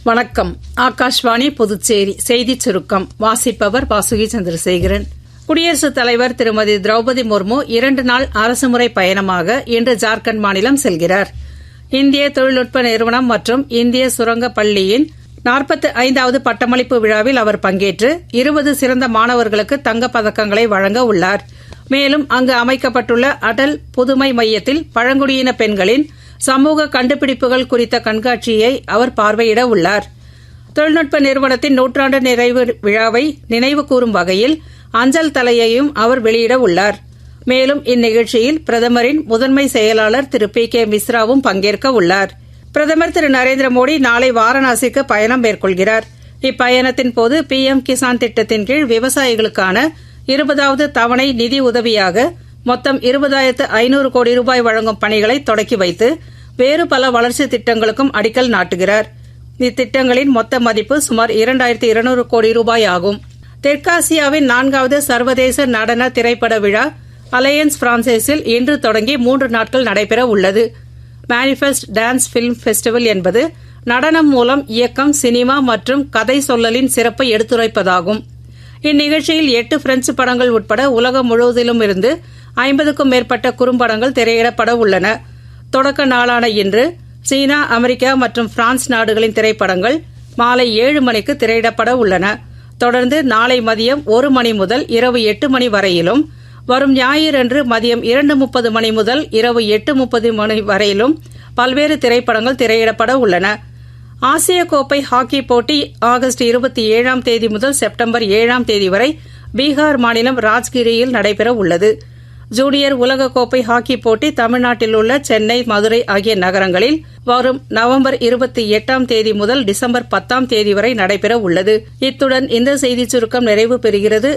வணக்கம். ஆகாஷ்வாணி புதுச்சேரி செய்திச் சுருக்கம் வாசிப்பவர் வாசுகி சந்திரசேகரன். குடியரசுத் தலைவர் திருமதி திரௌபதி முர்மு 2 நாள் அரசுமுறை பயணமாக இன்று ஜார்க்கண்ட் மாநிலம் செல்கிறார். இந்திய தொழில்நுட்ப நிறுவனம் மற்றும் இந்திய சுரங்க பள்ளியின் 45வது பட்டமளிப்பு விழாவில் அவர் பங்கேற்று 20 சிறந்த மாணவர்களுக்கு தங்கப் பதக்கங்களை வழங்க உள்ளார். மேலும் அங்கு அமைக்கப்பட்டுள்ள அடல் புதுமை மையத்தில் பழங்குடியின பெண்களின் சமூக கண்டுபிடிப்புகள் குறித்த கண்காட்சியை அவர் பார்வையிட உள்ளார். தொழில்நுட்ப நிறுவனத்தின் 100ஆண்டு நிறைவு விழாவை நினைவு கூறும் வகையில் அஞ்சல் தலையையும் அவர் வெளியிட உள்ளார். மேலும் இந்நிகழ்ச்சியில் பிரதமரின் முதன்மை செயலாளர் திரு PK மிஸ்ராவும் பங்கேற்க உள்ளார். பிரதமர் திரு நரேந்திர மோடி நாளை வாரணாசிக்கு பயணம் மேற்கொள்கிறார். இப்பயணத்தின் போது PM கிசான் திட்டத்தின் கீழ் விவசாயிகளுக்கான 20வது தவணை நிதி உதவியாக மொத்தம் 20,500 கோடி ரூபாய் வழங்கும் பணிகளை தொடக்கி வைத்து வேறு பல வளர்ச்சித் திட்டங்களுக்கும் அடிக்கல் நாட்டுகிறார். இத்திட்டங்களின் மொத்த மதிப்பு சுமார் 2,200 கோடி ரூபாய் ஆகும். தெற்காசியாவின் 4வது சர்வதேச நடன திரைப்பட விழா அலையன்ஸ் பிரான்சைஸில் இன்று தொடங்கி 3 நாட்கள் நடைபெற உள்ளது. மேனிஃபெஸ்ட் டான்ஸ் பிலிம் பெஸ்டிவல் என்பது நடனம் மூலம் இயக்கம், சினிமா மற்றும் கதை சொல்லலின் சிறப்பை எடுத்துரைப்பதாகும். இந்நிகழ்ச்சியில் 8 பிரெஞ்சு படங்கள் உட்பட உலகம் முழுவதிலும் இருந்து 50க்கும் மேற்பட்ட குறும்படங்கள் திரையிடப்பட உள்ளன. தொடக்க நாளான இன்று சீனா, அமெரிக்கா மற்றும் பிரான்ஸ் நாடுகளின் திரைப்படங்கள் மாலை 7 மணிக்கு திரையிடப்பட உள்ளன. தொடர்ந்து நாளை மதியம் 1 மணி முதல் இரவு 8 மணி வரையிலும், வரும் ஞாயிறன்று மதியம் 2:30 மணி முதல் இரவு 8:30 மணி வரையிலும் பல்வேறு திரைப்படங்கள் திரையிடப்பட உள்ளன. ஆசிய கோப்பை ஹாக்கி போட்டி ஆகஸ்ட் 27ஆம் தேதி முதல் செப்டம்பர் 7ஆம் தேதி வரை பீகார் மாநிலம் ராஜ்கிரியில் நடைபெற உள்ளது. ஜூனியர் உலகக்கோப்பை ஹாக்கி போட்டி தமிழ்நாட்டில் உள்ள சென்னை, மதுரை ஆகிய நகரங்களில் வரும் நவம்பர் 28ஆம் தேதி முதல் டிசம்பர் 10ஆம் தேதி வரை நடைபெற உள்ளது. இத்துடன் இந்த செய்திச் சுருக்கம் நிறைவு பெறுகிறது.